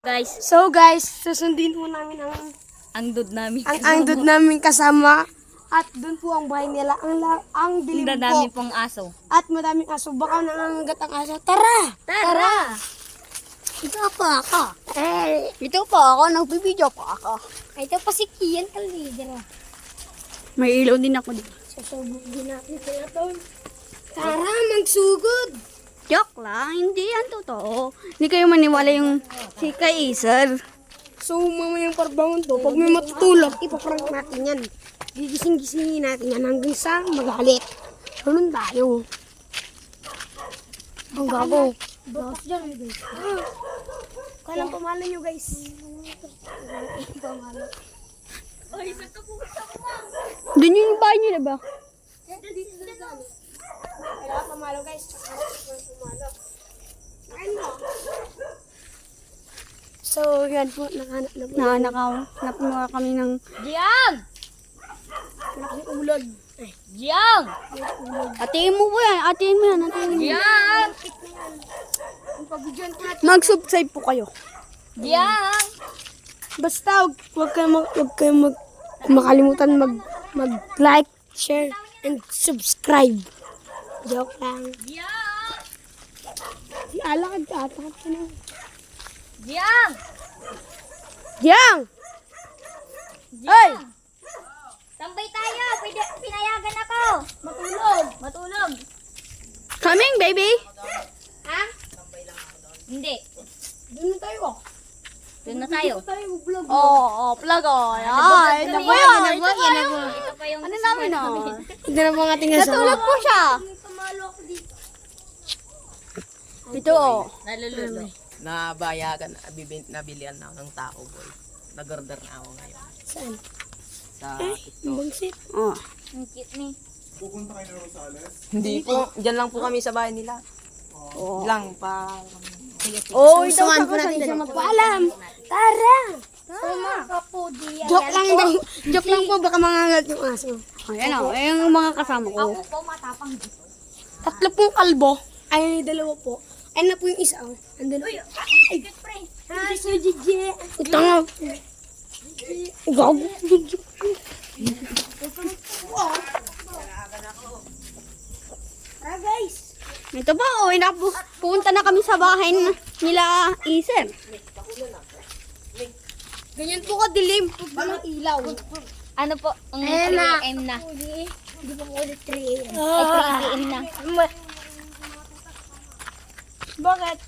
Guys, So guys, susundin po namin ang dud namin. ang angdod namin kasama. At doon po ang bahay nila. Ang dilim Dadami po. pong aso. At madaming aso. Baka nangangagat ang aso. Tara! Tara! Ito pa ako. Ito pa ako, nagbibideo pa ako. Ito pa si Kian Kalidera. May ilaw din ako dito. Sasubok din natin kaya to. Tara, magsugod! Joke lang, hindi yan totoo. Hindi kayo maniwala yung si Kaiser. So, mamayang parbangon to, pag may matutulog, ipaprank natin yan. Gigising-gisingin natin yan hanggang sa magalit. Ganun tayo. Ang gago. Bakas dyan, guys. Kailang pamalo nyo, guys. Pamalo. Doon yung bahay nyo, diba? Kailangan pamalo, guys. Pamalo. Ano? So, yan po, nakahanap na po. Napuno kami ng... Diyan! Malaking ulag. Diyan! Atiin mo po yan, atiin mo yan, atiin mo. Diyan! Ang pabidyon natin. Mag-subscribe po kayo. Diyan! Basta, huwag kayong makalimutan mag-like, share, and subscribe. Joke lang. Diyan! Alakad ka, atakad ka na. Diyan! Yang! Ay! Tambay tayo! Pinayagan ako! Matulog! Coming, baby! Ha? Hindi. Doon na tayo. Doon na tayo. Tayo mag-vlog. Oo, plug o. Ay, ito po yun. Ito pa yung Ano namin o? Hindi na po ang ating asawa. Natulog po siya. Ito o. nalululo. Nabayagan, nabilihan na ako ng tao, boy. Nag-order na ako ngayon. Saan? Sa TikTok. Bangsit. Oh. Ang cute ni. Hindi po, dyan lang po kami sa bahay nila. Lang, pa... Oh, ito Susuan po natin siya magpaalam. Tara! Joke lang daw. Joke lang po, baka mangangat yung aso. Ayan o, ayan yung mga kasama ko. Ako po matapang. Tatlo pong kalbo. Ay, dalawa po. Ay na po yung isa. Oh. Andun. Ay, so Gigi. Ito nga. Gago. Tara guys. Ito po, pupunta na kami sa bahay nila Iser. Ganyan po kadilim. Pag walang ilaw. Ano po? Ang Ayan na. 3 AM na. Hindi pa po ulit 3 a.m. Ay, 3 AM na. Bakit?